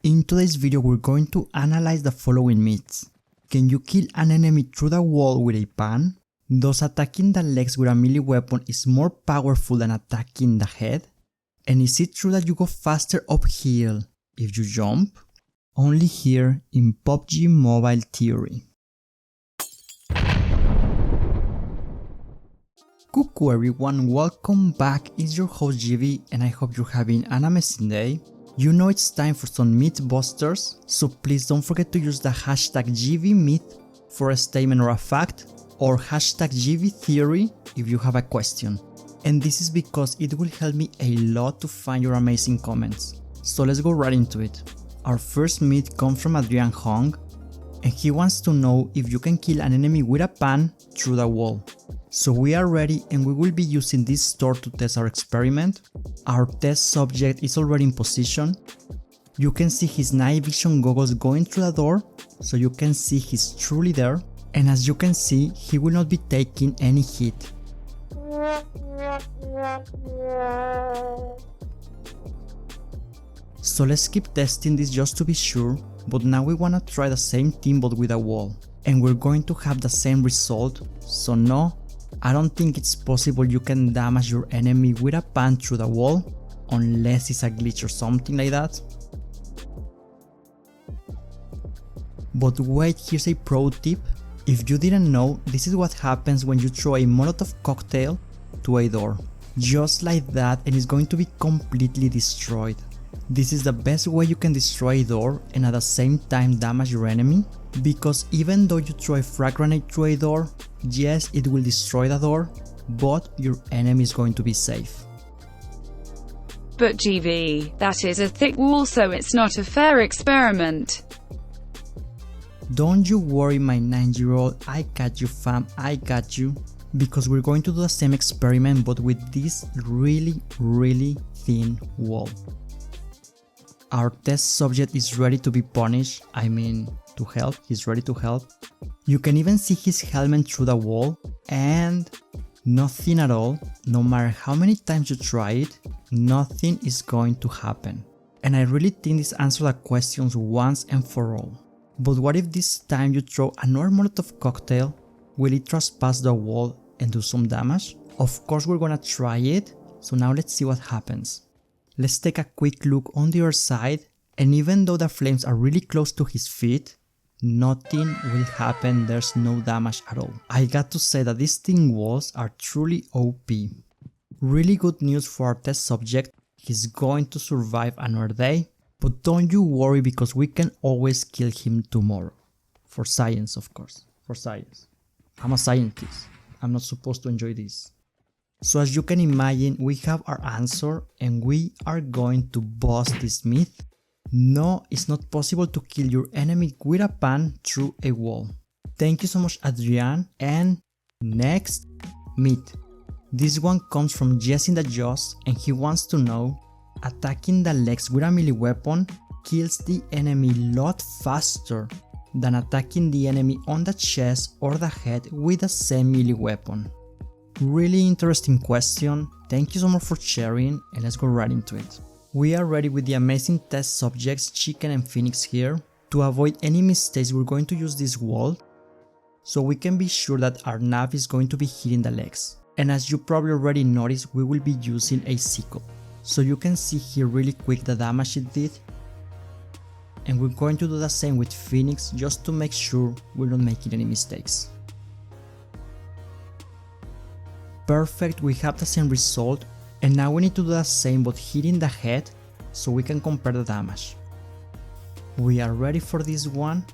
In today's video we're going to analyze the following myths. Can you kill an enemy through the wall with a pan? Does attacking the legs with a melee weapon is more powerful than attacking the head? And is it true that you go faster uphill if you jump? Only here in PUBG Mobile Theory. Cuckoo everyone, welcome back. It's your host GV and I hope you're having an amazing day. You know it's time for some Mythbusters, so please don't forget to use the hashtag GVMyth for a statement or a fact, or hashtag GVTheory if you have a question. And this is because it will help me a lot to find your amazing comments. So let's go right into it. Our first myth comes from Adrian Hong, and he wants to know if you can kill an enemy with a pan through the wall. So we are ready and we will be using this store to test our experiment. Our test subject is already in position. You can see his night vision goggles going through the door, so you can see he's truly there. And as you can see, he will not be taking any hit. So let's keep testing this just to be sure, but now we wanna try the same thing but with a wall. And we're going to have the same result, so no, I don't think it's possible you can damage your enemy with a pan through the wall, unless it's a glitch or something like that. But wait, here's a pro tip. If you didn't know, this is what happens when you throw a Molotov cocktail to a door. Just like that, and it's going to be completely destroyed. This is the best way you can destroy a door and at the same time damage your enemy, because even though you throw a frag grenade through a door, yes, it will destroy the door, but your enemy is going to be safe. But GV, that is a thick wall, so it's not a fair experiment. Don't you worry my 9-year-old, I got you fam, I got you. Because we're going to do the same experiment but with this really thin wall. Our test subject is ready to be punished, to help, he's ready to help. You can even see his helmet through the wall and nothing at all. No matter how many times you try it, nothing is going to happen. And I really think this answers the questions once and for all. But what if this time you throw another Molotov cocktail? Will it trespass the wall and do some damage? Of course we're gonna try it, so now let's see what happens. Let's take a quick look on the other side, and even though the flames are really close to his feet, nothing will happen, there's no damage at all. I got to say that these thin walls are truly OP. Really good news for our test subject, he's going to survive another day, but don't you worry because we can always kill him tomorrow. For science, of course, for science. I'm a scientist, I'm not supposed to enjoy this. So as you can imagine, we have our answer and we are going to bust this myth. No, it's not possible to kill your enemy with a pan through a wall. Thank you so much Adrian. And next myth. This one comes from Jess in the Jaws and he wants to know, attacking the legs with a melee weapon kills the enemy a lot faster than attacking the enemy on the chest or the head with the same melee weapon. Really interesting question, thank you so much for sharing and let's go right into it. We are ready with the amazing test subjects Chicken and Phoenix here. To avoid any mistakes we're going to use this wall, so we can be sure that our nav is going to be hitting the legs. And as you probably already noticed, we will be using a sickle. So you can see here really quick the damage it did. And we're going to do the same with Phoenix just to make sure we're not making any mistakes. Perfect, we have the same result, and now we need to do the same but hitting the head so we can compare the damage. We are ready for this one.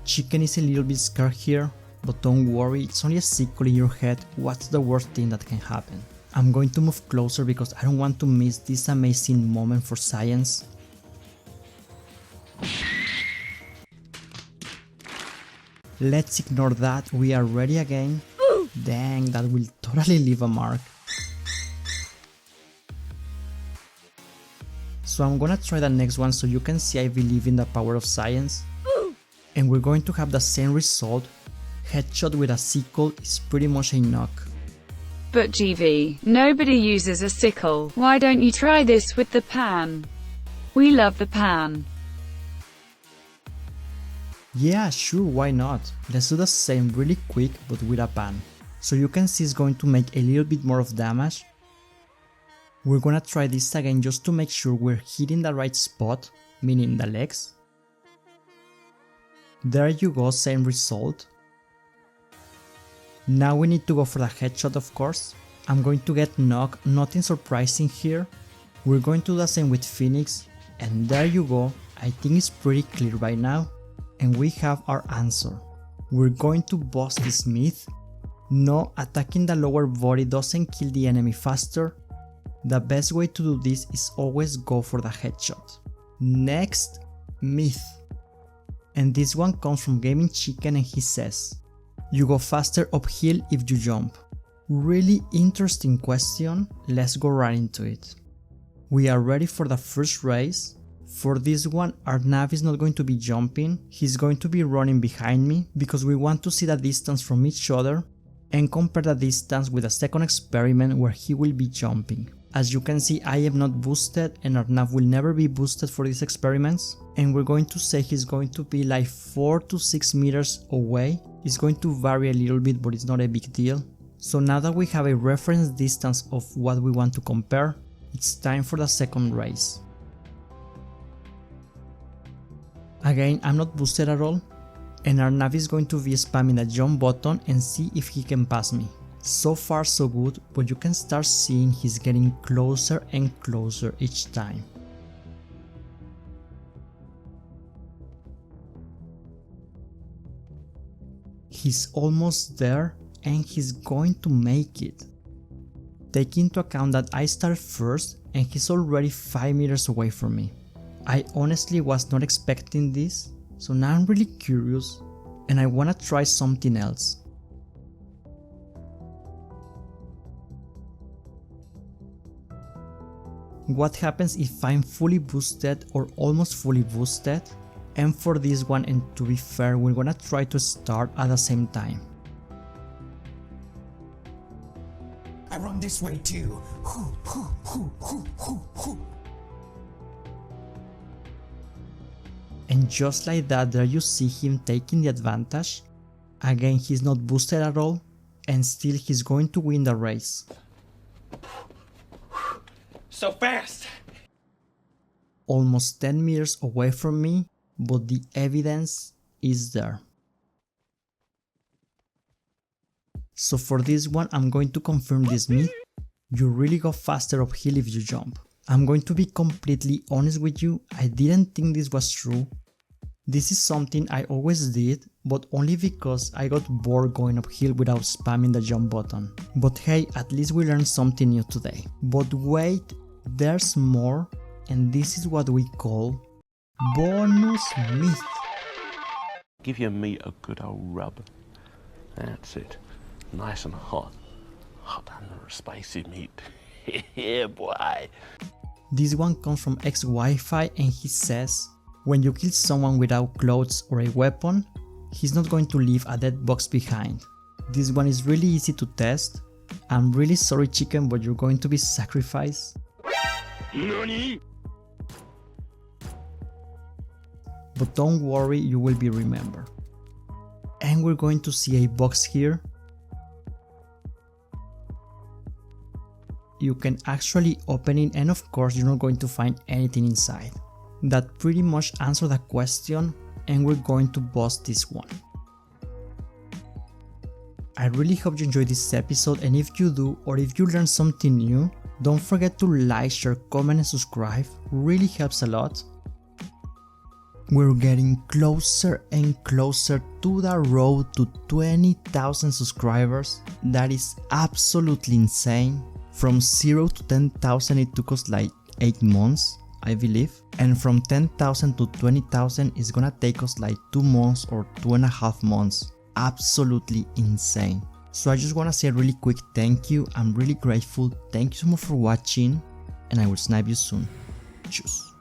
Chicken is a little bit scared here, but don't worry, it's only a sickle in your head, what's the worst thing that can happen? I'm going to move closer because I don't want to miss this amazing moment for science. Let's ignore that, we are ready again. Dang, that will totally leave a mark. So I'm gonna try the next one so you can see I believe in the power of science. And we're going to have the same result. Headshot with a sickle is pretty much a knock. But GV, nobody uses a sickle, why don't you try this with the pan? We love the pan. Yeah, sure, why not? Let's do the same really quick but with a ban. So you can see it's going to make a little bit more of damage. We're gonna try this again just to make sure we're hitting the right spot, meaning the legs. There you go, same result. Now we need to go for the headshot, of course. I'm going to get knocked, nothing surprising here. We're going to do the same with Phoenix, and there you go. I think it's pretty clear by now. And we have our answer. We're going to bust this myth. No, attacking the lower body doesn't kill the enemy faster. The best way to do this is always go for the headshot. Next myth. And this one comes from Gaming Chicken, and he says, you go faster uphill if you jump. Really interesting question, let's go right into it. We are ready for the first race. For this one, our nav is not going to be jumping, he's going to be running behind me because we want to see the distance from each other and compare the distance with the second experiment where he will be jumping. As you can see, I am not boosted and our nav will never be boosted for these experiments, and we're going to say he's going to be like 4 to 6 meters away. It's going to vary a little bit, but it's not a big deal. So now that we have a reference distance of what we want to compare, it's time for the second race. Again, I'm not boosted at all, and our nav is going to be spamming the jump button and see if he can pass me. So far so good, but you can start seeing he's getting closer and closer each time. He's almost there and he's going to make it. Take into account that I started first and he's already 5 meters away from me. I honestly was not expecting this, so now I'm really curious and I wanna try something else. What happens if I'm fully boosted or almost fully boosted? And for this one, and to be fair, we're gonna try to start at the same time. I run this way too. And just like that, there you see him taking the advantage. Again, he's not boosted at all, and still he's going to win the race. So fast! Almost 10 meters away from me, but the evidence is there. So for this one, I'm going to confirm this myth. You really go faster uphill if you jump. I'm going to be completely honest with you, I didn't think this was true. This is something I always did, but only because I got bored going uphill without spamming the jump button. But hey, at least we learned something new today. But wait, there's more, and this is what we call bonus meat. Give your meat a good old rub. That's it. Nice and hot. Hot and spicy meat. Yeah, boy. This one comes from X-Wi-Fi and he says, when you kill someone without clothes or a weapon, he's not going to leave a dead box behind. This one is really easy to test. I'm really sorry, chicken, but you're going to be sacrificed. Nani? But don't worry, you will be remembered. And we're going to see a box here. You can actually open it, and of course you're not going to find anything inside. That pretty much answers the question, and we're going to bust this one. I really hope you enjoyed this episode, and if you do, or if you learned something new, don't forget to like, share, comment and subscribe, really helps a lot. We're getting closer and closer to the road to 20,000 subscribers. That is absolutely insane. From 0 to 10,000 it took us like 8 months, I believe. And from 10,000 to 20,000 is gonna take us like 2 months or 2.5 months. Absolutely insane. So I just wanna say a really quick thank you. I'm really grateful. Thank you so much for watching, and I will snipe you soon. Tschüss.